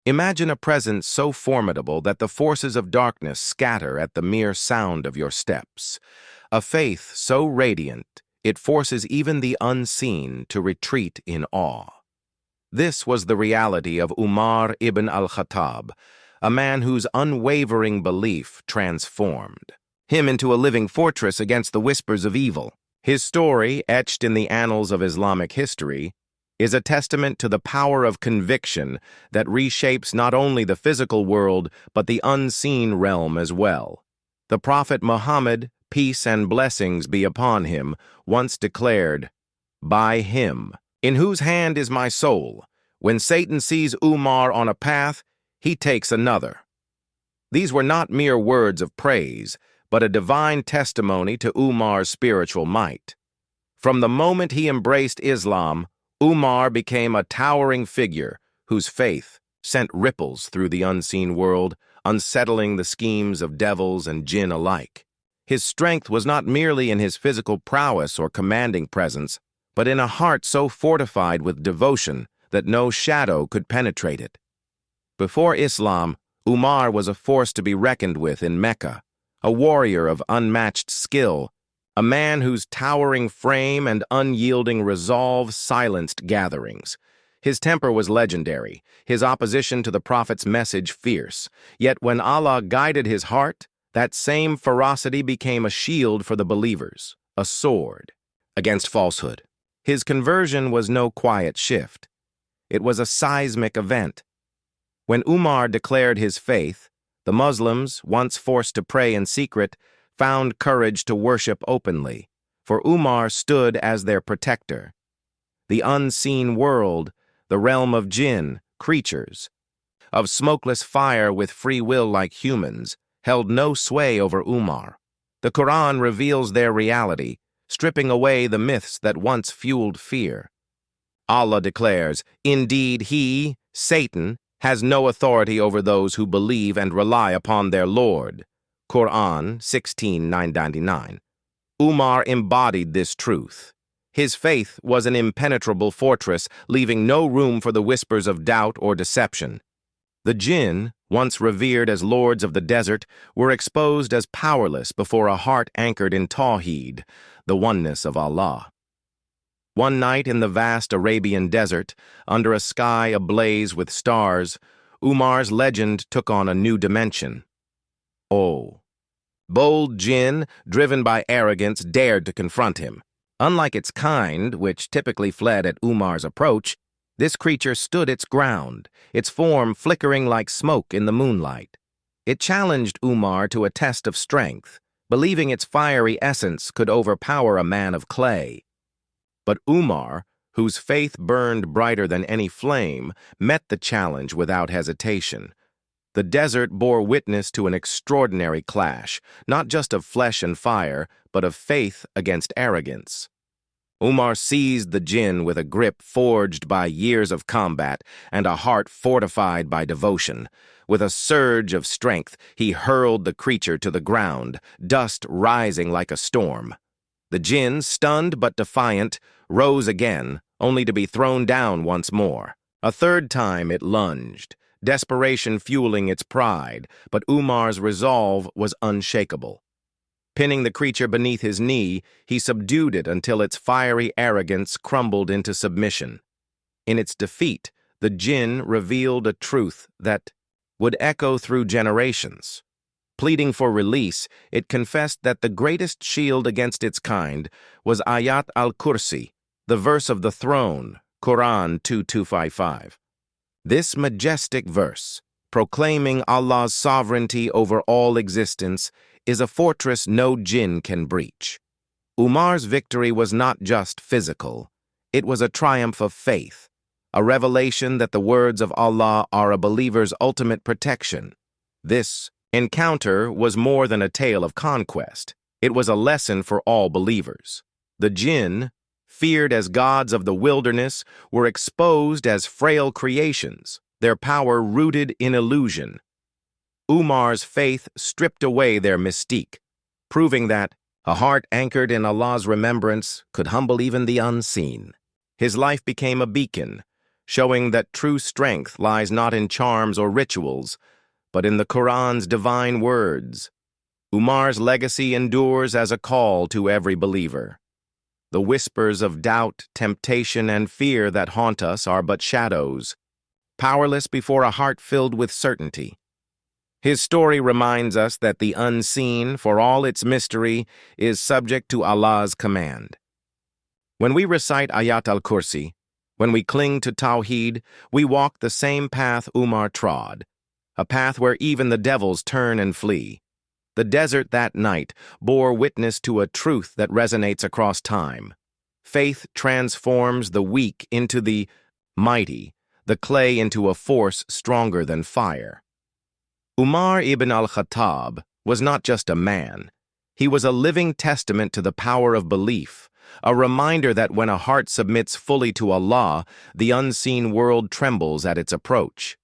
Imagine a presence so formidable that the forces of darkness scatter at the mere sound of your steps. A faith so radiant, it forces even the unseen to retreat in awe. This was the reality of Umar ibn al-Khattab, a man whose unwavering belief transformed him into a living fortress against the whispers of evil. His story, etched in the annals of Islamic history, is a testament to the power of conviction that reshapes not only the physical world but the unseen realm as well. The Prophet Muhammad, peace and blessings be upon him, once declared, "By him, in whose hand is my soul, when Satan sees Umar on a path, he takes another." These were not mere words of praise, but a divine testimony to Umar's spiritual might. From the moment he embraced Islam, Umar became a towering figure whose faith sent ripples through the unseen world, unsettling the schemes of devils and jinn alike. His strength was not merely in his physical prowess or commanding presence, but in a heart so fortified with devotion that no shadow could penetrate it. Before Islam, Umar was a force to be reckoned with in Mecca, a warrior of unmatched skill, a man whose towering frame and unyielding resolve silenced gatherings. His temper was legendary, his opposition to the Prophet's message fierce. Yet when Allah guided his heart, that same ferocity became a shield for the believers, a sword against falsehood. His conversion was no quiet shift. It was a seismic event. When Umar declared his faith, the Muslims, once forced to pray in secret, found courage to worship openly, for Umar stood as their protector. The unseen world, the realm of jinn, creatures, of smokeless fire with free will like humans, held no sway over Umar. The Quran reveals their reality, stripping away the myths that once fueled fear. Allah declares, "Indeed he, Satan, has no authority over those who believe and rely upon their Lord." Quran 16:999. Umar embodied this truth. His faith was an impenetrable fortress, leaving no room for the whispers of doubt or deception. The jinn, once revered as lords of the desert, were exposed as powerless before a heart anchored in Tawheed, the oneness of Allah. One night in the vast Arabian desert, under a sky ablaze with stars, Umar's legend took on a new dimension. Bold jinn, driven by arrogance, dared to confront him. Unlike its kind, which typically fled at Umar's approach, this creature stood its ground, its form flickering like smoke in the moonlight. It challenged Umar to a test of strength, believing its fiery essence could overpower a man of clay. But Umar, whose faith burned brighter than any flame, met the challenge without hesitation. The desert bore witness to an extraordinary clash, not just of flesh and fire, but of faith against arrogance. Umar seized the jinn with a grip forged by years of combat and a heart fortified by devotion. With a surge of strength, he hurled the creature to the ground, dust rising like a storm. The jinn, stunned but defiant, rose again, only to be thrown down once more. A third time it lunged, desperation fueling its pride, but Umar's resolve was unshakable. Pinning the creature beneath his knee, he subdued it until its fiery arrogance crumbled into submission. In its defeat, the jinn revealed a truth that would echo through generations. Pleading for release, it confessed that the greatest shield against its kind was Ayat al-Kursi, the verse of the throne, Quran 2255. This majestic verse, proclaiming Allah's sovereignty over all existence, is a fortress no jinn can breach. Umar's victory was not just physical. It was a triumph of faith, a revelation that the words of Allah are a believer's ultimate protection. This encounter was more than a tale of conquest. It was a lesson for all believers. The jinn, feared as gods of the wilderness, were exposed as frail creations, their power rooted in illusion. Umar's faith stripped away their mystique, proving that a heart anchored in Allah's remembrance could humble even the unseen. His life became a beacon, showing that true strength lies not in charms or rituals, but in the Quran's divine words. Umar's legacy endures as a call to every believer. The whispers of doubt, temptation, and fear that haunt us are but shadows, powerless before a heart filled with certainty. His story reminds us that the unseen, for all its mystery, is subject to Allah's command. When we recite Ayat al-Kursi, when we cling to Tawheed, we walk the same path Umar trod, a path where even the devils turn and flee. The desert that night bore witness to a truth that resonates across time. Faith transforms the weak into the mighty, the clay into a force stronger than fire. Umar ibn al-Khattab was not just a man. He was a living testament to the power of belief, a reminder that when a heart submits fully to Allah, the unseen world trembles at its approach.